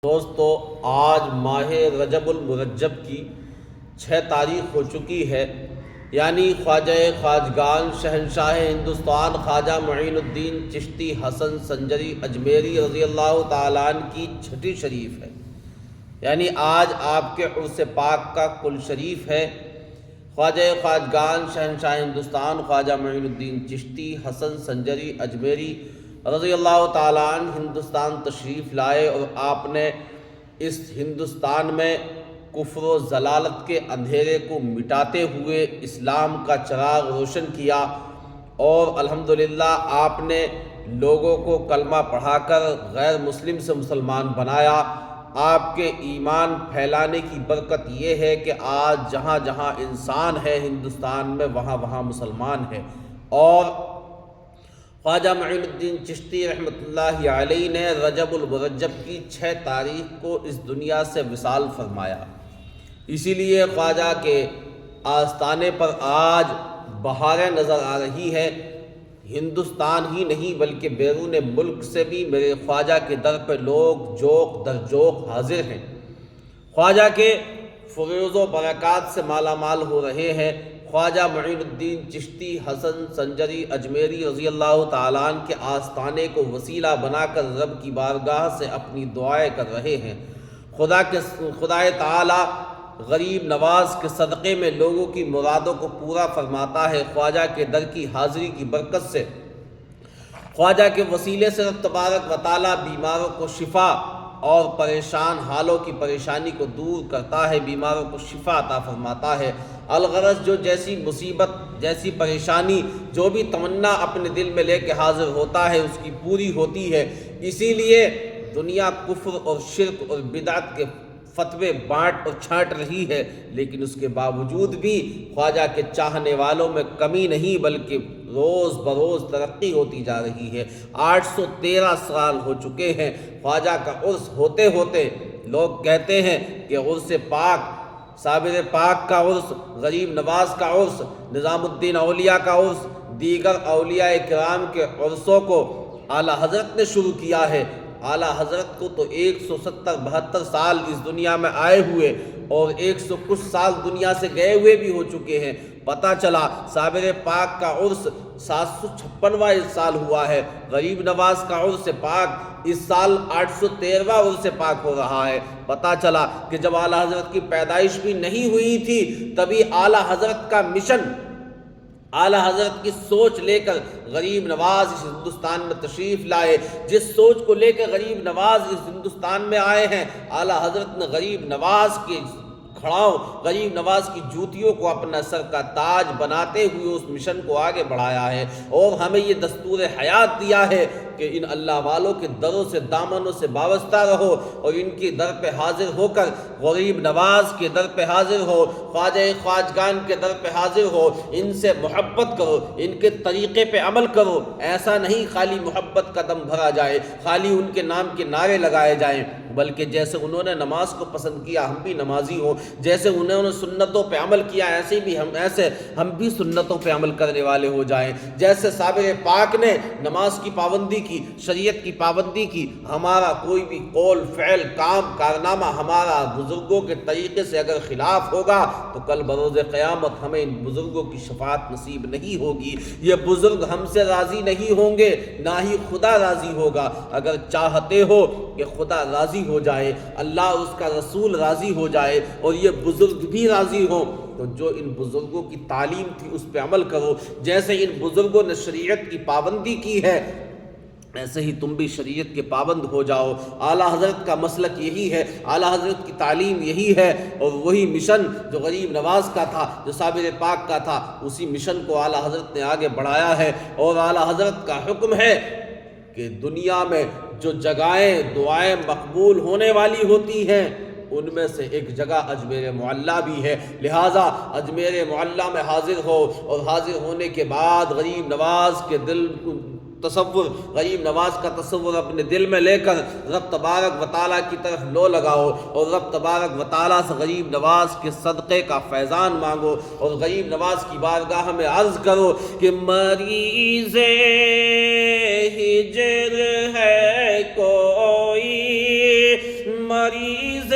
دوستو، آج ماہ رجب المرجب کی 6 تاریخ ہو چکی ہے، یعنی خواجہ خواجگان شہنشاہ ہندوستان خواجہ معین الدین چشتی حسن سنجری اجمیری رضی اللہ تعالیٰ عنہ کی چھٹی شریف ہے، یعنی آج آپ کے عرس پاک کا کل شریف ہے۔ خواجہ خواجگان شہنشاہ ہندوستان خواجہ معین الدین چشتی حسن سنجری اجمیری رضی اللہ تعالیٰ عنہ ہندوستان تشریف لائے اور آپ نے اس ہندوستان میں کفر و ضلالت کے اندھیرے کو مٹاتے ہوئے اسلام کا چراغ روشن کیا، اور الحمدللہ آپ نے لوگوں کو کلمہ پڑھا کر غیر مسلم سے مسلمان بنایا۔ آپ کے ایمان پھیلانے کی برکت یہ ہے کہ آج جہاں جہاں انسان ہے ہندوستان میں وہاں وہاں مسلمان ہے، اور خواجہ معین الدین چشتی رحمۃ اللہ علیہ نے رجب المرجب کی 6 تاریخ کو اس دنیا سے وصال فرمایا۔ اسی لیے خواجہ کے آستانے پر آج بہاریں نظر آ رہی ہے۔ ہندوستان ہی نہیں بلکہ بیرون ملک سے بھی میرے خواجہ کے در پہ لوگ جوق در جوق حاضر ہیں، خواجہ کے فیض و برکات سے مالا مال ہو رہے ہیں۔ خواجہ معین الدین چشتی حسن سنجری اجمیری رضی اللہ تعالیٰ عنہ کے آستانے کو وسیلہ بنا کر رب کی بارگاہ سے اپنی دعائیں کر رہے ہیں۔ خدا تعالیٰ غریب نواز کے صدقے میں لوگوں کی مرادوں کو پورا فرماتا ہے۔ خواجہ کے در کی حاضری کی برکت سے، خواجہ کے وسیلے سے رب تبارک و تعالیٰ بیماروں کو شفا اور پریشان حالوں کی پریشانی کو دور کرتا ہے، بیماروں کو شفا عطا فرماتا ہے۔ الغرض جو جیسی مصیبت، جیسی پریشانی، جو بھی تمنا اپنے دل میں لے کے حاضر ہوتا ہے اس کی پوری ہوتی ہے۔ اسی لیے دنیا کفر اور شرک اور بدعت کے فتوے بانٹ اور چھانٹ رہی ہے، لیکن اس کے باوجود بھی خواجہ کے چاہنے والوں میں کمی نہیں بلکہ روز بروز ترقی ہوتی جا رہی ہے۔ 813 سال ہو چکے ہیں خواجہ کا عرس ہوتے ہوتے۔ لوگ کہتے ہیں کہ عرس پاک، صابر پاک کا عرس، غریب نواز کا عرس، نظام الدین اولیاء کا عرس، دیگر اولیاء کرام کے عرسوں کو اعلیٰ حضرت نے شروع کیا ہے۔ اعلیٰ حضرت کو تو 170-72 سال اس دنیا میں آئے ہوئے اور 100 کچھ سال دنیا سے گئے ہوئے بھی ہو چکے ہیں۔ پتہ چلا صابر پاک کا عرس 756واں اس سال ہوا ہے، غریب نواز کا عرس پاک اس سال 813واں عرس پاک ہو رہا ہے۔ پتہ چلا کہ جب اعلیٰ حضرت کی پیدائش بھی نہیں ہوئی تھی تبھی اعلیٰ حضرت کا مشن، اعلیٰ حضرت کی سوچ لے کر غریب نواز اس ہندوستان میں تشریف لائے۔ جس سوچ کو لے کر غریب نواز اس ہندوستان میں آئے ہیں، اعلیٰ حضرت نے غریب نواز کے کھڑاؤں، غریب نواز کی جوتیوں کو اپنا سر کا تاج بناتے ہوئے اس مشن کو آگے بڑھایا ہے، اور ہمیں یہ دستور حیات دیا ہے کہ ان اللہ والوں کے دروں سے دامنوں سے وابستہ رہو اور ان کے در پہ حاضر ہو کر غریب نواز کے در پہ حاضر ہو، خواجہ خواجگان کے در پہ حاضر ہو، ان سے محبت کرو، ان کے طریقے پہ عمل کرو۔ ایسا نہیں خالی محبت کا دم بھرا جائے، خالی ان کے نام کے نعرے لگائے جائیں، بلکہ جیسے انہوں نے نماز کو پسند کیا ہم بھی نمازی ہوں، جیسے انہوں نے سنتوں پہ عمل کیا ایسے ہم بھی سنتوں پہ عمل کرنے والے ہو جائیں۔ جیسے صابر پاک نے نماز کی پابندی کی، شریعت کی پابندی کی، ہمارا کوئی بھی قول، فعل، کام، کارنامہ ہمارا بزرگوں کے طریقے سے اگر خلاف ہوگا تو کل بروز قیامت ہمیں ان بزرگوں کی شفاعت نصیب نہیں ہوگی۔ یہ بزرگ ہم سے راضی نہیں ہوں گے، نہ ہی خدا راضی ہوگا۔ اگر چاہتے ہو کہ خدا راضی ہو جائے، اللہ اس کا رسول راضی ہو جائے اور یہ بزرگ بھی راضی ہوں، تو جو ان بزرگوں کی تعلیم تھی اس پہ عمل کرو۔ جیسے ان بزرگوں نے شریعت کی پابندی کی ہے ایسے ہی تم بھی شریعت کے پابند ہو جاؤ۔ اعلیٰ حضرت کا مسلک یہی ہے، اعلیٰ حضرت کی تعلیم یہی ہے، اور وہی مشن جو غریب نواز کا تھا، جو صابر پاک کا تھا، اسی مشن کو اعلیٰ حضرت نے آگے بڑھایا ہے۔ اور اعلیٰ حضرت کا حکم ہے کہ دنیا میں جو جگہیں دعائیں مقبول ہونے والی ہوتی ہیں ان میں سے ایک جگہ اجمیر معلیٰ بھی ہے، لہٰذا اجمیر معلیٰ میں حاضر ہو، اور حاضر ہونے کے بعد غریب نواز کے غریب نواز کا تصور اپنے دل میں لے کر رب تبارک و تعالیٰ کی طرف لو لگاؤ، اور رب تبارک و تعالیٰ سے غریب نواز کے صدقے کا فیضان مانگو، اور غریب نواز کی بارگاہ میں عرض کرو کہ مریض ہجر ہے کوئی مریض